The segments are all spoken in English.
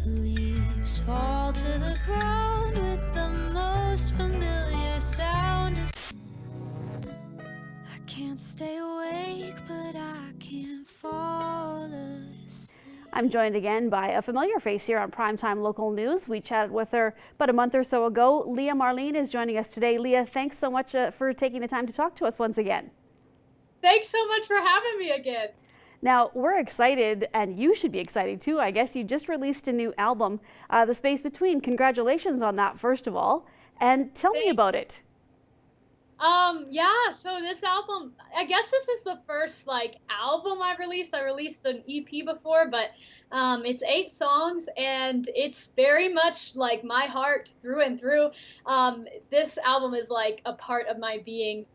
Leaves fall to the ground with the most familiar sound. I can't stay awake, but I can't fall asleep. I'm joined again by a familiar face here on Primetime Local News. We chatted with her about a month or so ago. Leah Marlene is joining us today. Leah, thanks so much for taking the time to talk to us once again. Thanks so much for having me again. Now, we're excited, and you should be excited too. I guess you just released a new album, The Space Between. Congratulations on that, first of all. And tell me about it. Yeah, so this album, I guess this is the first album I released. I released an EP before, but it's 8 songs and it's very much like my heart through and through. This album is like a part of my being.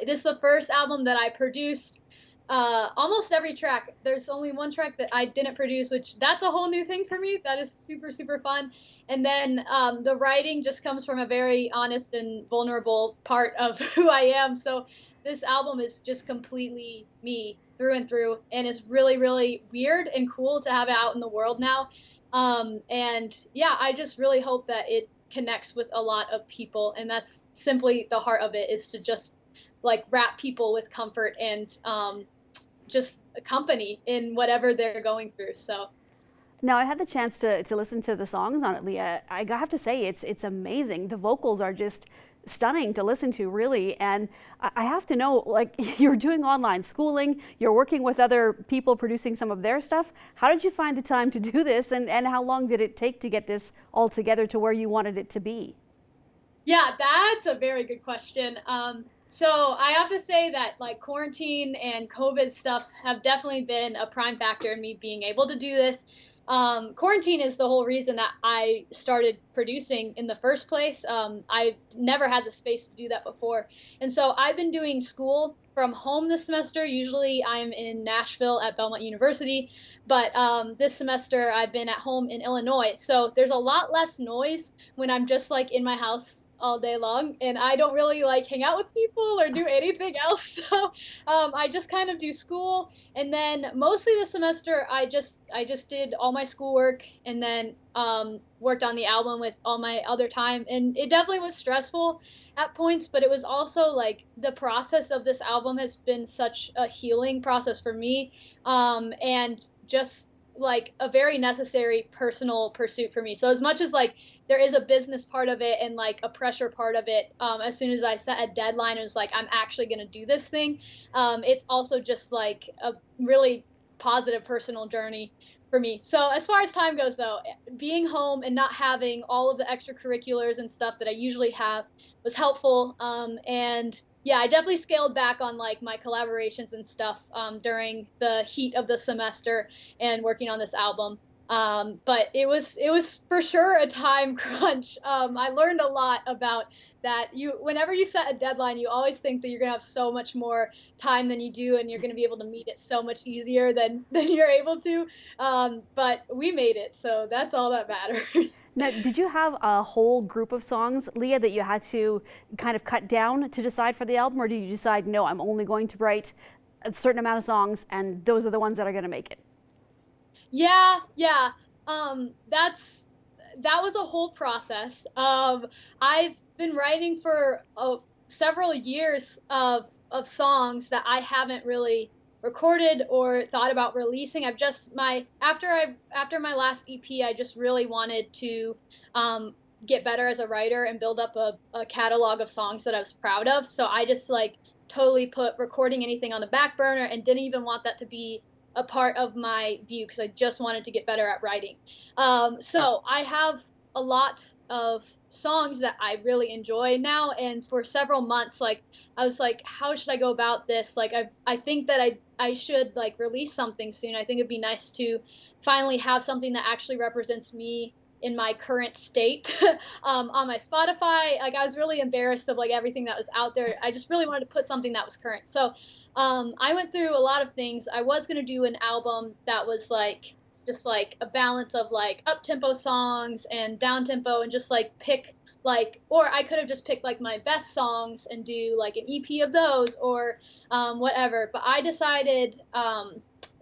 This is the first album that I produced. Almost every track. There's only one track that I didn't produce, which that's a whole new thing for me. That is super, super fun. And then the writing just comes from a very honest and vulnerable part of who I am. So this album is just completely me through and through. And it's really, really weird and cool to have it out in the world now. And yeah, I just really hope that it connects with a lot of people. And that's simply the heart of it, is to just wrap people with comfort and just company in whatever they're going through. So now, I had the chance to listen to the songs on it, Leah. I have to say, it's amazing. The vocals are just stunning to listen to, really. And I have to know, you're doing online schooling, you're working with other people producing some of their stuff. How did you find the time to do this, and how long did it take to get this all together to where you wanted it to be? Yeah, that's a very good question. So I have to say that quarantine and COVID stuff have definitely been a prime factor in me being able to do this. Quarantine is the whole reason that I started producing in the first place. I've never had the space to do that before. And so I've been doing school from home this semester. Usually I'm in Nashville at Belmont University, but this semester I've been at home in Illinois. So there's a lot less noise when I'm just in my house all day long, and I don't really hang out with people or do anything else. So I just kind of do school, and then mostly this semester I just did all my schoolwork and then worked on the album with all my other time. And it definitely was stressful at points, but it was also the process of this album has been such a healing process for me, and just a very necessary personal pursuit for me. So as much as there is a business part of it and a pressure part of it, as soon as I set a deadline, it was I'm actually going to do this thing. It's also just a really positive personal journey for me. So as far as time goes, though, being home and not having all of the extracurriculars and stuff that I usually have was helpful. And yeah, I definitely scaled back on my collaborations and stuff during the heat of the semester and working on this album. But it was for sure a time crunch. I learned a lot about that. Whenever you set a deadline, you always think that you're gonna have so much more time than you do, and you're gonna be able to meet it so much easier than you're able to. But we made it, so that's all that matters. Now, did you have a whole group of songs, Leah, that you had to kind of cut down to decide for the album, or did you decide, no, I'm only going to write a certain amount of songs, and those are the ones that are going to make it? Yeah. That was a whole process. I've been writing for several years of songs that I haven't really recorded or thought about releasing. After my last EP, I just really wanted to get better as a writer and build up a catalog of songs that I was proud of. So I just totally put recording anything on the back burner and didn't even want that to be a part of my view, because I just wanted to get better at writing. So I have a lot of songs that I really enjoy now, and for several months I was how should I go about this? I think that I should release something soon. I think it'd be nice to finally have something that actually represents me in my current state on my Spotify. I was really embarrassed of everything that was out there. I just really wanted to put something that was current. So I went through a lot of things. I was going to do an album that was just a balance of up-tempo songs and down-tempo, and just pick or I could have just picked my best songs and do an EP of those, or whatever. But I decided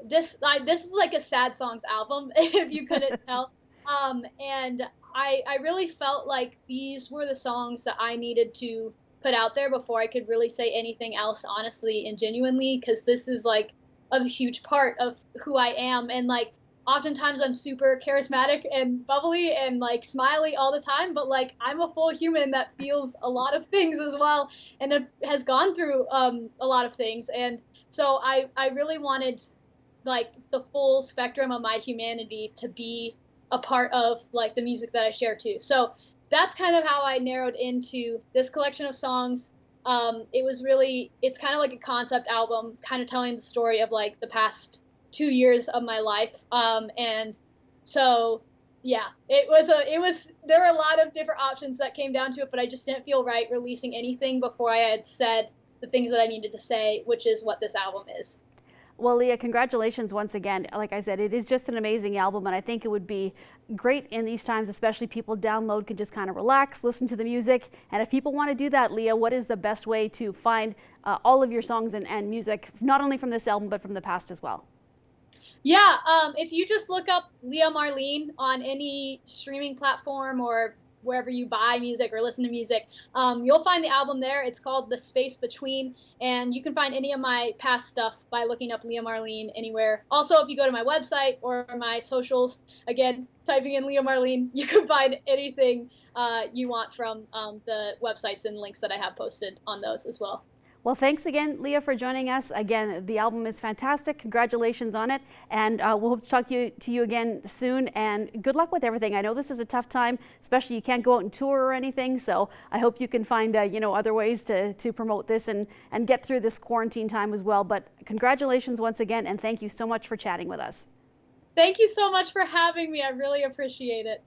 this is like a sad songs album, if you couldn't tell. And I really felt like these were the songs that I needed to put out there before I could really say anything else honestly and genuinely, because this is like a huge part of who I am. And like oftentimes I'm super charismatic and bubbly and like smiley all the time, but like I'm a full human that feels a lot of things as well, and has gone through a lot of things. And so I really wanted like the full spectrum of my humanity to be a part of like the music that I share too. So that's kind of how I narrowed into this collection of songs. It's kind of like a concept album, kind of telling the story of like the past 2 years of my life. And so, yeah, there were a lot of different options that came down to it, but I just didn't feel right releasing anything before I had said the things that I needed to say, which is what this album is. Well, Leah, congratulations once again. Like I said, it is just an amazing album, and I think it would be great in these times, especially people download, can just kind of relax, listen to the music. And if people want to do that, Leah, what is the best way to find all of your songs and music, not only from this album, but from the past as well? Yeah, if you just look up Leah Marlene on any streaming platform or wherever you buy music or listen to music, you'll find the album there. It's called The Space Between, and you can find any of my past stuff by looking up Leah Marlene anywhere. Also, if you go to my website or my socials, again, typing in Leah Marlene, you can find anything you want from the websites and links that I have posted on those as well. Well, thanks again, Leah, for joining us. Again, the album is fantastic. Congratulations on it. And we'll hope to talk to you again soon. And good luck with everything. I know this is a tough time, especially you can't go out and tour or anything. So I hope you can find other ways to promote this and get through this quarantine time as well. But congratulations once again. And thank you so much for chatting with us. Thank you so much for having me. I really appreciate it.